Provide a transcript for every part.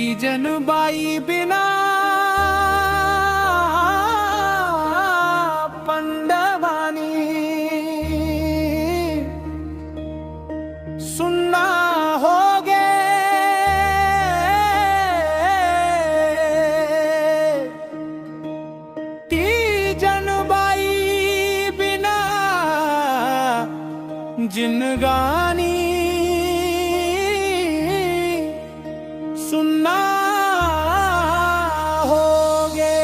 तीजन बाई बिना पंडवानी सुनना होगे। तीजन बाई बिना जिनगानी सुनना होगे।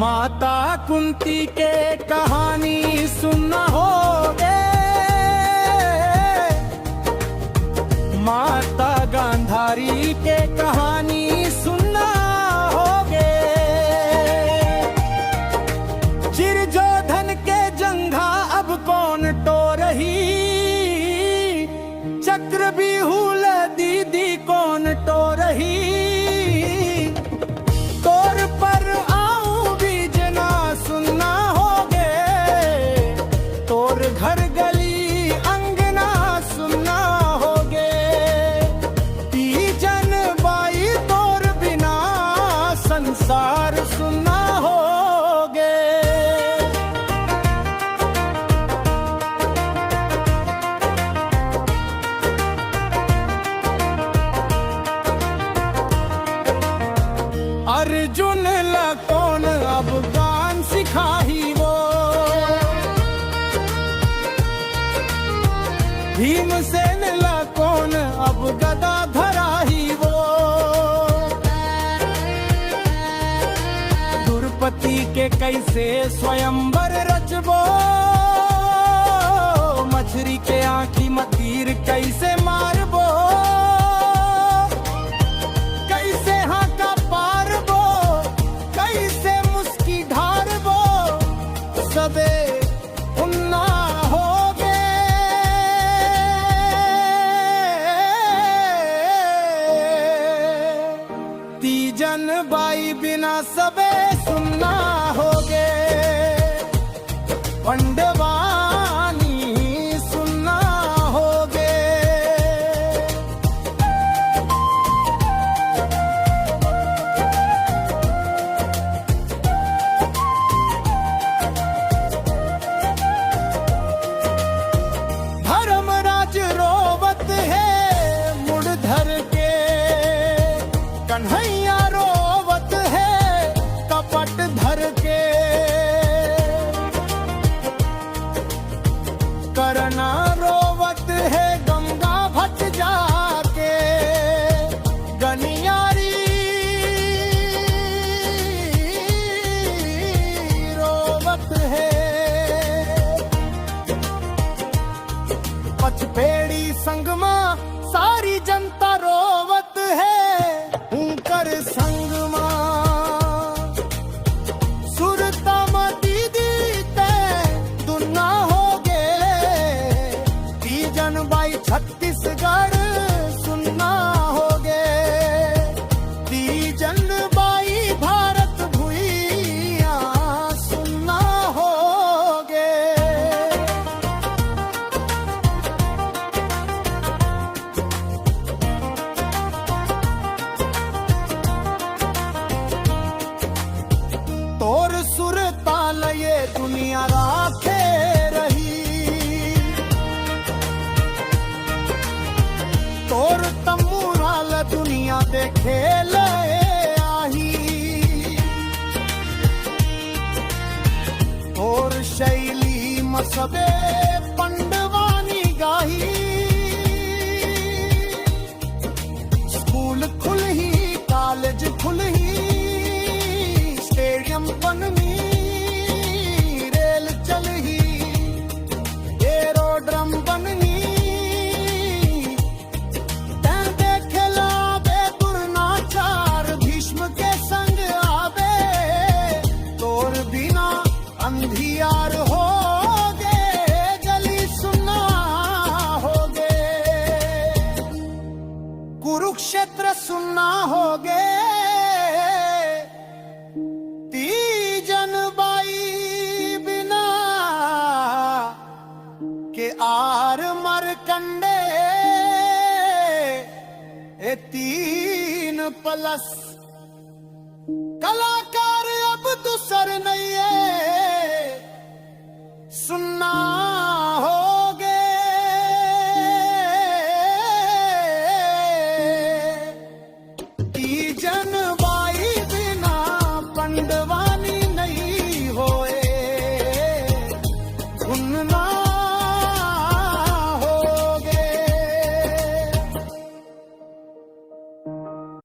माता कुंती के कहानी सुनना होगे। माता गांधारी के कहानी सुनना होगे। चिरजोधन के जंघा अब कौन टो रही। चक्रव्यूह दीदी कौन टो रही। तोर पर आऊं बीजना सुनना होगे। तोर घर गली अंगना सुनना होगे। तीजन बाई तोर बिना संसार सुनना होगे। अर्जुन ला कौन अब गान सिखाही वो। भीमसेन ला कौन अब गदा धराही वो। द्रौपदी के कैसे स्वयंवर रचबो। मछली के आँखी में तीर कैसे मारबो। कैसे हाका पारबो। कैसे मुस्की ढारबो। सबे उन्ना होगे। तीजन बाई बिना सबे सुनना होगे। पंडवानी सुनना होगे। धर्मराज रोवत है मुड़ धर के। कन्हैया रोवत है कपट धर के। करना रोवत है गंगा भट जाके। गनियारी रोवत है। पचपेड़ी संगमा सारी जनता रोवत है। उनकर संगमा सुरतमा दीदी ते दुना होगे। तीजन बाई छत्तीसगढ़ सुनना होगे। तीजन बाई भारत भुइया सुनना होगे। तोर सुर ताल ये दुनिया राखे रही। तोर तमुराल दुनिया देखे ले आही। तोर शैली मसबे पंडवानी गाही। स्कूल खुलही कॉलेज खुलही। स्टेडियम बननी रेल चलही। एरोड्रम बननी। देखला बे दुर्नाचार भीष्म के संग आवे। तोर बिना अंधियार होगे। कंडे ए 3+, कलाकार अब दूसर नहीं है, सुनना हो गए। की जन